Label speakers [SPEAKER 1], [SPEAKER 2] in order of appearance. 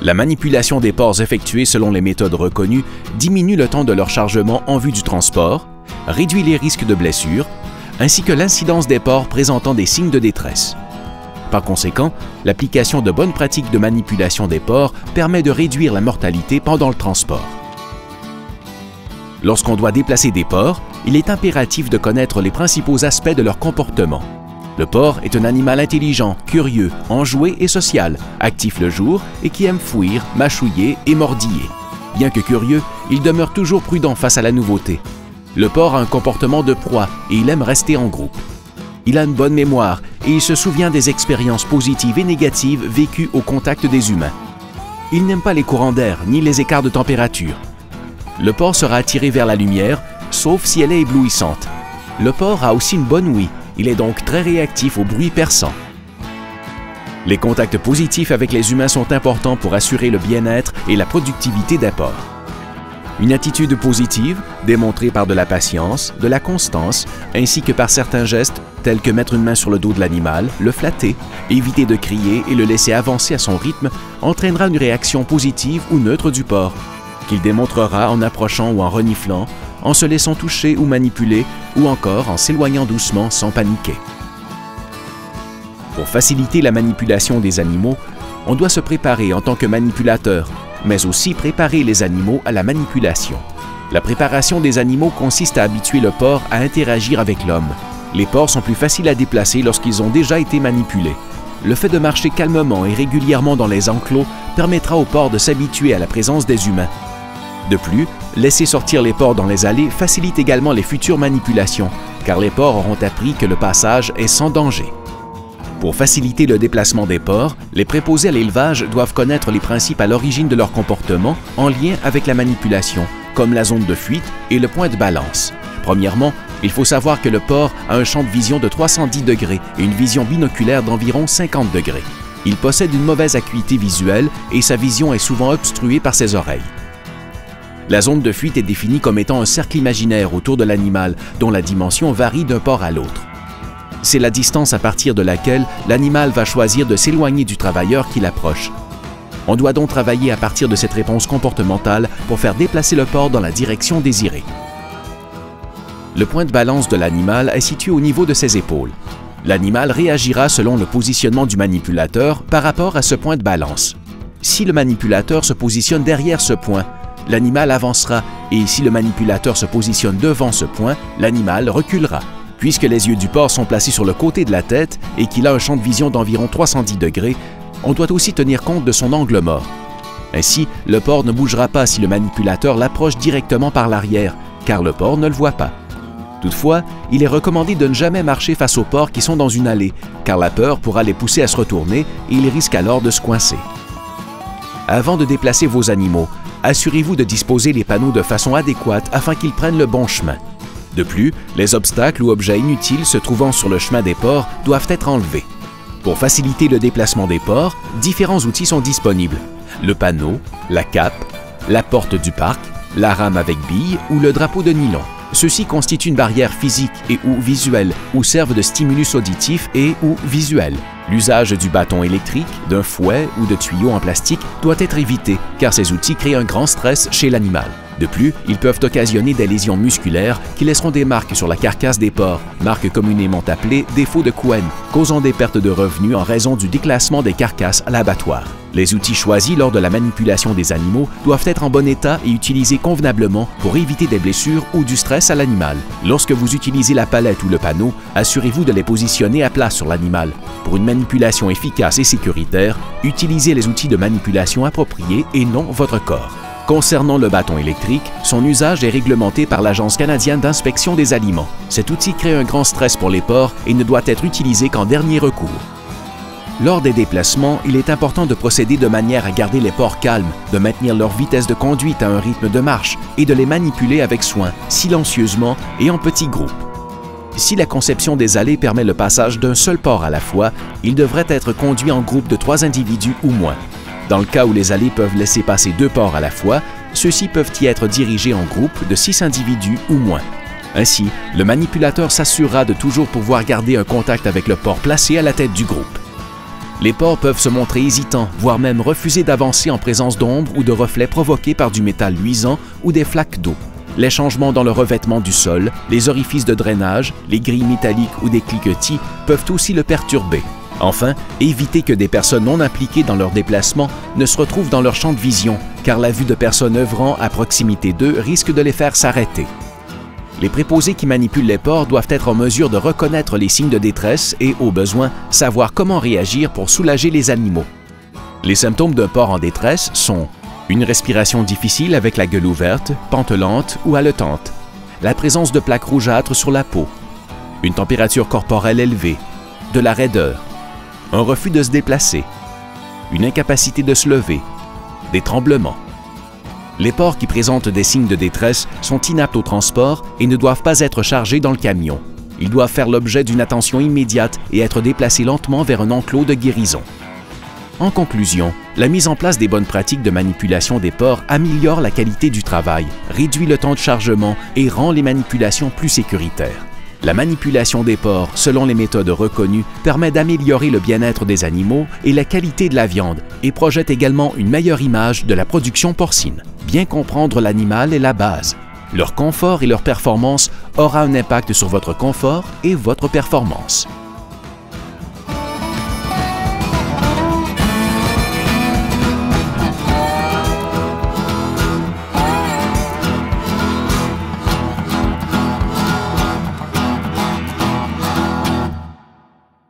[SPEAKER 1] La manipulation des porcs effectuée selon les méthodes reconnues diminue le temps de leur chargement en vue du transport, réduit les risques de blessures, ainsi que l'incidence des porcs présentant des signes de détresse. Par conséquent, l'application de bonnes pratiques de manipulation des porcs permet de réduire la mortalité pendant le transport. Lorsqu'on doit déplacer des porcs, il est impératif de connaître les principaux aspects de leur comportement. Le porc est un animal intelligent, curieux, enjoué et social, actif le jour et qui aime fouir, mâchouiller et mordiller. Bien que curieux, il demeure toujours prudent face à la nouveauté. Le porc a un comportement de proie et il aime rester en groupe. Il a une bonne mémoire et il se souvient des expériences positives et négatives vécues au contact des humains. Il n'aime pas les courants d'air ni les écarts de température. Le porc sera attiré vers la lumière, sauf si elle est éblouissante. Le porc a aussi une bonne ouïe, il est donc très réactif aux bruits perçants. Les contacts positifs avec les humains sont importants pour assurer le bien-être et la productivité d'un porc. Une attitude positive, démontrée par de la patience, de la constance, ainsi que par certains gestes tels que mettre une main sur le dos de l'animal, le flatter, éviter de crier et le laisser avancer à son rythme, entraînera une réaction positive ou neutre du porc, qu'il démontrera en approchant ou en reniflant, en se laissant toucher ou manipuler, ou encore en s'éloignant doucement sans paniquer. Pour faciliter la manipulation des animaux, on doit se préparer en tant que manipulateur, mais aussi préparer les animaux à la manipulation. La préparation des animaux consiste à habituer le porc à interagir avec l'homme. Les porcs sont plus faciles à déplacer lorsqu'ils ont déjà été manipulés. Le fait de marcher calmement et régulièrement dans les enclos permettra aux porcs de s'habituer à la présence des humains. De plus, laisser sortir les porcs dans les allées facilite également les futures manipulations, car les porcs auront appris que le passage est sans danger. Pour faciliter le déplacement des porcs, les préposés à l'élevage doivent connaître les principes à l'origine de leur comportement en lien avec la manipulation, comme la zone de fuite et le point de balance. Premièrement, il faut savoir que le porc a un champ de vision de 310 degrés et une vision binoculaire d'environ 50 degrés. Il possède une mauvaise acuité visuelle et sa vision est souvent obstruée par ses oreilles. La zone de fuite est définie comme étant un cercle imaginaire autour de l'animal dont la dimension varie d'un porc à l'autre. C'est la distance à partir de laquelle l'animal va choisir de s'éloigner du travailleur qui l'approche. On doit donc travailler à partir de cette réponse comportementale pour faire déplacer le porc dans la direction désirée. Le point de balance de l'animal est situé au niveau de ses épaules. L'animal réagira selon le positionnement du manipulateur par rapport à ce point de balance. Si le manipulateur se positionne derrière ce point, l'animal avancera et si le manipulateur se positionne devant ce point, l'animal reculera. Puisque les yeux du porc sont placés sur le côté de la tête et qu'il a un champ de vision d'environ 310 degrés, on doit aussi tenir compte de son angle mort. Ainsi, le porc ne bougera pas si le manipulateur l'approche directement par l'arrière, car le porc ne le voit pas. Toutefois, il est recommandé de ne jamais marcher face aux porcs qui sont dans une allée, car la peur pourra les pousser à se retourner et ils risquent alors de se coincer. Avant de déplacer vos animaux, assurez-vous de disposer les panneaux de façon adéquate afin qu'ils prennent le bon chemin. De plus, les obstacles ou objets inutiles se trouvant sur le chemin des porcs doivent être enlevés. Pour faciliter le déplacement des porcs, différents outils sont disponibles. Le panneau, la cape, la porte du parc, la rame avec bille ou le drapeau de nylon. Ceux-ci constituent une barrière physique et ou visuelle ou servent de stimulus auditif et ou visuel. L'usage du bâton électrique, d'un fouet ou de tuyaux en plastique doit être évité car ces outils créent un grand stress chez l'animal. De plus, ils peuvent occasionner des lésions musculaires qui laisseront des marques sur la carcasse des porcs, marques communément appelées défauts de Cohen, causant des pertes de revenus en raison du déclassement des carcasses à l'abattoir. Les outils choisis lors de la manipulation des animaux doivent être en bon état et utilisés convenablement pour éviter des blessures ou du stress à l'animal. Lorsque vous utilisez la palette ou le panneau, assurez-vous de les positionner à plat sur l'animal. Pour une manipulation efficace et sécuritaire, utilisez les outils de manipulation appropriés et non votre corps. Concernant le bâton électrique, son usage est réglementé par l'Agence canadienne d'inspection des aliments. Cet outil crée un grand stress pour les porcs et ne doit être utilisé qu'en dernier recours. Lors des déplacements, il est important de procéder de manière à garder les porcs calmes, de maintenir leur vitesse de conduite à un rythme de marche et de les manipuler avec soin, silencieusement et en petits groupes. Si la conception des allées permet le passage d'un seul porc à la fois, il devrait être conduit en groupe de 3 individus ou moins. Dans le cas où les allées peuvent laisser passer 2 porcs à la fois, ceux-ci peuvent y être dirigés en groupe de 6 individus ou moins. Ainsi, le manipulateur s'assurera de toujours pouvoir garder un contact avec le porc placé à la tête du groupe. Les porcs peuvent se montrer hésitants, voire même refuser d'avancer en présence d'ombre ou de reflets provoqués par du métal luisant ou des flaques d'eau. Les changements dans le revêtement du sol, les orifices de drainage, les grilles métalliques ou des cliquetis peuvent aussi le perturber. Enfin, évitez que des personnes non impliquées dans leur déplacement ne se retrouvent dans leur champ de vision, car la vue de personnes œuvrant à proximité d'eux risque de les faire s'arrêter. Les préposés qui manipulent les porcs doivent être en mesure de reconnaître les signes de détresse et, au besoin, savoir comment réagir pour soulager les animaux. Les symptômes d'un porc en détresse sont une respiration difficile avec la gueule ouverte, pantelante ou haletante, la présence de plaques rougeâtres sur la peau, une température corporelle élevée, de la raideur, un refus de se déplacer, une incapacité de se lever, des tremblements. Les porcs qui présentent des signes de détresse sont inaptes au transport et ne doivent pas être chargés dans le camion. Ils doivent faire l'objet d'une attention immédiate et être déplacés lentement vers un enclos de guérison. En conclusion, la mise en place des bonnes pratiques de manipulation des porcs améliore la qualité du travail, réduit le temps de chargement et rend les manipulations plus sécuritaires. La manipulation des porcs, selon les méthodes reconnues, permet d'améliorer le bien-être des animaux et la qualité de la viande et projette également une meilleure image de la production porcine. Bien comprendre l'animal est la base. Leur confort et leur performance aura un impact sur votre confort et votre performance.